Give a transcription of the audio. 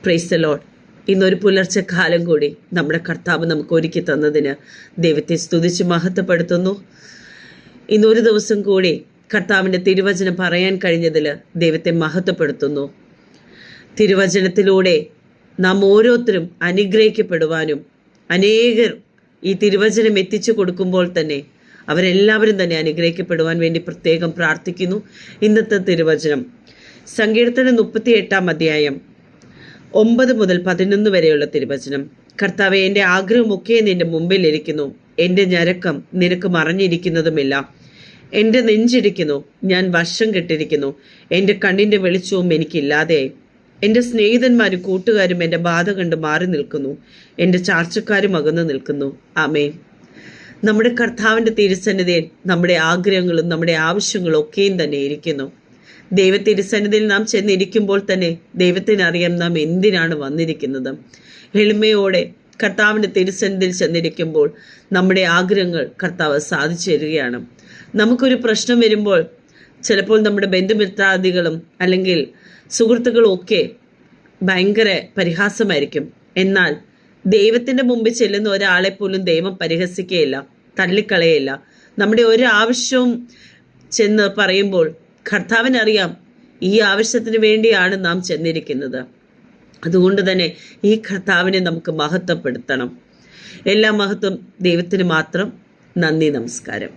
Praise the Lord. ഇന്നൊരു പുലർച്ചെ കാലം കൂടി നമ്മുടെ കർത്താവ് നമുക്ക് ഒരുക്കി തന്നതിന് ദൈവത്തെ സ്തുതിച്ച് മഹത്വപ്പെടുത്തുന്നു. ഇന്നൊരു ദിവസം കൂടി കർത്താവിൻ്റെ തിരുവചനം പറയാൻ കഴിഞ്ഞതിൽ ദൈവത്തെ മഹത്വപ്പെടുത്തുന്നു. തിരുവചനത്തിലൂടെ നാം ഓരോരുത്തരും അനുഗ്രഹിക്കപ്പെടുവാനും അനേകർ ഈ തിരുവചനം എത്തിച്ചു കൊടുക്കുമ്പോൾ തന്നെ അവരെല്ലാവരും തന്നെ അനുഗ്രഹിക്കപ്പെടുവാൻ വേണ്ടി പ്രത്യേകം പ്രാർത്ഥിക്കുന്നു. ഇന്നത്തെ തിരുവചനം സങ്കീർത്തനം 38 അധ്യായം 9 മുതൽ 11 വരെയുള്ള തിരുവചനം. കർത്താവേ, എൻ്റെ ആഗ്രഹമൊക്കെ നിന്റെ മുമ്പിലിരിക്കുന്നു, എൻ്റെ ഞരക്കം നിനക്ക് മറഞ്ഞിരിക്കുന്നതുമില്ല. എൻ്റെ നെഞ്ചിരിക്കുന്നു, ഞാൻ വശം കെട്ടിരിക്കുന്നു, എൻ്റെ കണ്ണിൻ്റെ വെളിച്ചവും എനിക്കില്ലാതെയായി. എൻ്റെ സ്നേഹിതന്മാരും കൂട്ടുകാരും എൻ്റെ ബാധ കണ്ട് മാറി നിൽക്കുന്നു, എൻ്റെ ചാർച്ചക്കാരും അകന്നു നിൽക്കുന്നു. ആമേൻ. നമ്മുടെ കർത്താവിൻ്റെ തിരുസന്നിധിയിൽ നമ്മുടെ ആഗ്രഹങ്ങളും നമ്മുടെ ആവശ്യങ്ങളും ഒക്കെയും തന്നെ ഇരിക്കുന്നു. ദൈവത്തിരുസന്നിധിയിൽ നാം ചെന്നിരിക്കുമ്പോൾ തന്നെ ദൈവത്തിനറിയാം നാം എന്തിനാണ് വന്നിരിക്കുന്നത്. എളിമയോടെ കർത്താവിൻ്റെ തിരുസന്നിധിയിൽ ചെന്നിരിക്കുമ്പോൾ നമ്മുടെ ആഗ്രഹങ്ങൾ കർത്താവ് സാധിച്ചു തരികയാണ്. നമുക്കൊരു പ്രശ്നം വരുമ്പോൾ ചിലപ്പോൾ നമ്മുടെ ബന്ധുമിത്രാദികളും അല്ലെങ്കിൽ സുഹൃത്തുക്കളും ഒക്കെ ഭയങ്കര പരിഹാസമായിരിക്കും. എന്നാൽ ദൈവത്തിൻ്റെ മുമ്പിൽ ചെല്ലുന്ന ഒരാളെ പോലും ദൈവം പരിഹസിക്കുകയില്ല, തള്ളിക്കളയില്ല. നമ്മുടെ ഒരു ആവശ്യവും ചെന്ന് പറയുമ്പോൾ കർത്താവിനറിയാം ഈ ആവശ്യത്തിന് വേണ്ടിയാണ് നാം ചെന്നിരിക്കുന്നത്. അതുകൊണ്ട് തന്നെ ഈ കർത്താവിനെ നമുക്ക് മഹത്വപ്പെടുത്തണം. എല്ലാ മഹത്വം ദൈവത്തിന് മാത്രം. നന്ദി, നമസ്കാരം.